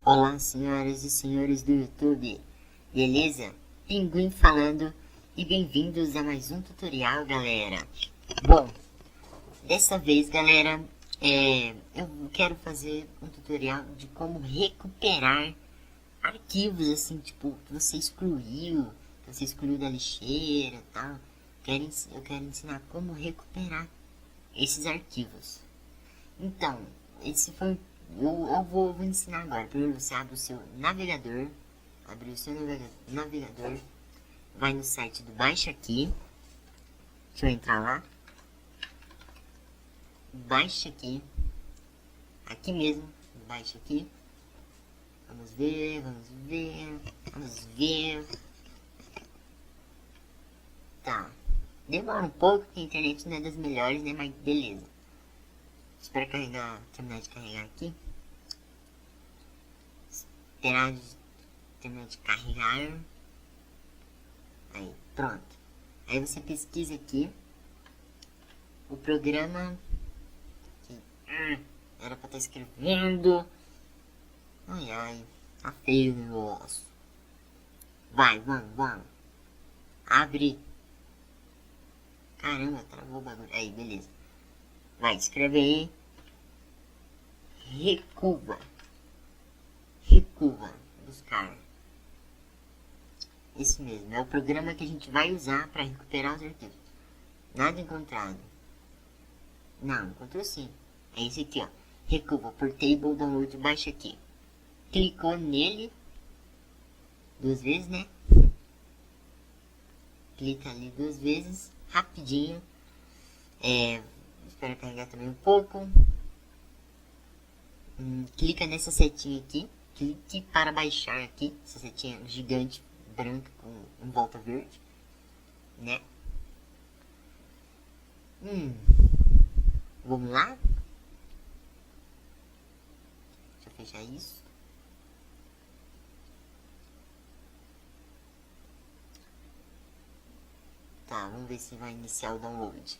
Olá, senhoras e senhores do YouTube, beleza? Pinguim falando e bem-vindos a mais um tutorial, galera. Bom, dessa vez, galera, eu quero fazer um tutorial de como recuperar arquivos, assim, tipo, que você excluiu da lixeira e tal. Eu quero ensinar como recuperar esses arquivos. Então, esse foi eu vou ensinar agora. Primeiro você abre o seu navegador. Abre o seu navegador. Vai no site do Baixa Aqui. Deixa eu entrar lá. Baixa Aqui. Aqui mesmo. Baixa Aqui. Vamos ver. Tá. Demora um pouco, porque a internet não é das melhores, né? Mas beleza. Espero terminar de carregar aqui. Terminar de carregar. Aí, pronto. Aí você pesquisa aqui o programa que era pra estar escrevendo. Ai, tá feio o negócio. Vamos. Abre. Caramba, travou o bagulho. Aí, beleza. Vai, escreve aí. Recuva. Buscar. Esse mesmo. É o programa que a gente vai usar para recuperar os arquivos. Nada encontrado. Não, encontrou sim. É esse aqui, ó. Recuva por table download. Baixa aqui. Clicou nele. 2 vezes, né? Clica ali 2 vezes. Rapidinho. Espero carregar também um pouco. Clica nessa setinha aqui. Clique para baixar aqui. Essa setinha gigante branca com volta verde, né? Vamos lá. Deixa eu fechar isso. Tá, vamos ver se vai iniciar o download.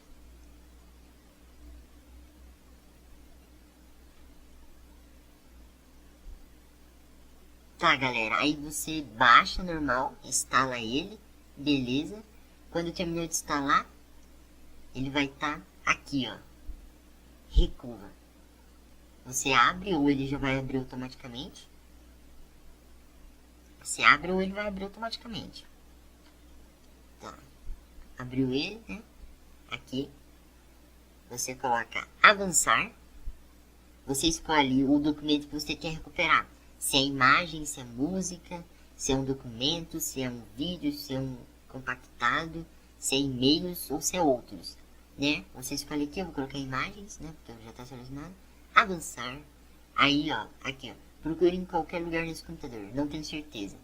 Tá, galera, aí você baixa normal, instala ele, beleza. Quando terminou de instalar, ele vai estar aqui, ó. Recuva. Você abre ou ele já vai abrir automaticamente. Você abre ou ele vai abrir automaticamente. Tá. Abriu ele, né? Aqui. Você coloca avançar. Você escolhe o documento que você quer recuperar. Se é imagem, se é música, se é um documento, se é um vídeo, se é um compactado, se é e-mails ou se é outros, né? Você escolhe aqui, eu vou colocar imagens, né? Porque já está selecionado. Avançar. Aí, ó, aqui, ó. Procure em qualquer lugar nesse computador, não tenho certeza.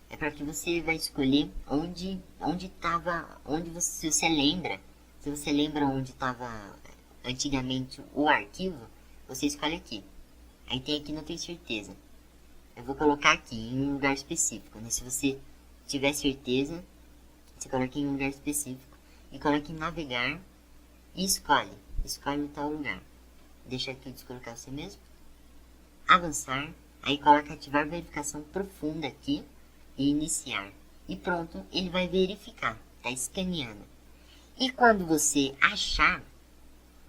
É para que você vai escolher onde estava, se você lembra onde estava antigamente o arquivo, você escolhe aqui. Aí tem aqui, não tenho certeza. Eu vou colocar aqui em um lugar específico, né? Se você tiver certeza, você coloca em um lugar específico e coloca em navegar e escolhe tal lugar. Deixa aqui eu descolocar você mesmo. Avançar, aí coloca ativar verificação profunda aqui e iniciar. E pronto, ele vai verificar, tá escaneando. E quando você achar,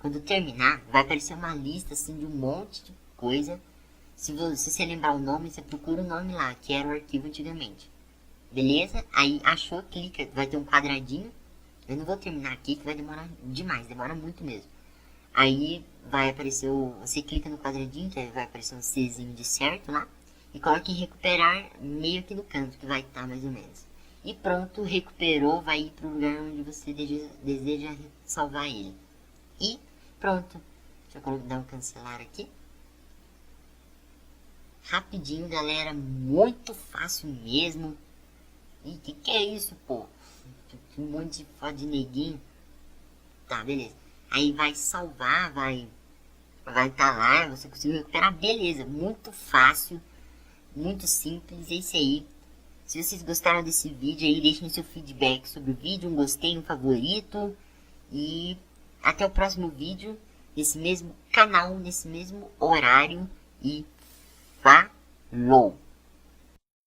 quando terminar, vai aparecer uma lista assim de um monte de coisa. Se você lembrar o nome, você procura o nome lá, que era o arquivo antigamente. Beleza? Aí achou, clica, vai ter um quadradinho. Eu não vou terminar aqui, que vai demorar demais, demora muito mesmo. Aí vai aparecer, você clica no quadradinho, que vai aparecer um Czinho de certo lá. E coloca em recuperar meio aqui no canto, que vai estar mais ou menos. E pronto, recuperou, vai ir para o lugar onde você deseja salvar ele. E pronto. Deixa eu dar um cancelar aqui. Rapidinho, galera, muito fácil mesmo. E que é isso, pô? Um monte de foto de neguinho. Tá, beleza. Aí vai salvar, vai estar lá, você conseguiu recuperar, beleza. Muito fácil, muito simples, é isso aí. Se vocês gostaram desse vídeo aí, deixem seu feedback sobre o vídeo, um gostei, um favorito. E até o próximo vídeo, nesse mesmo canal, nesse mesmo horário. E falou! low.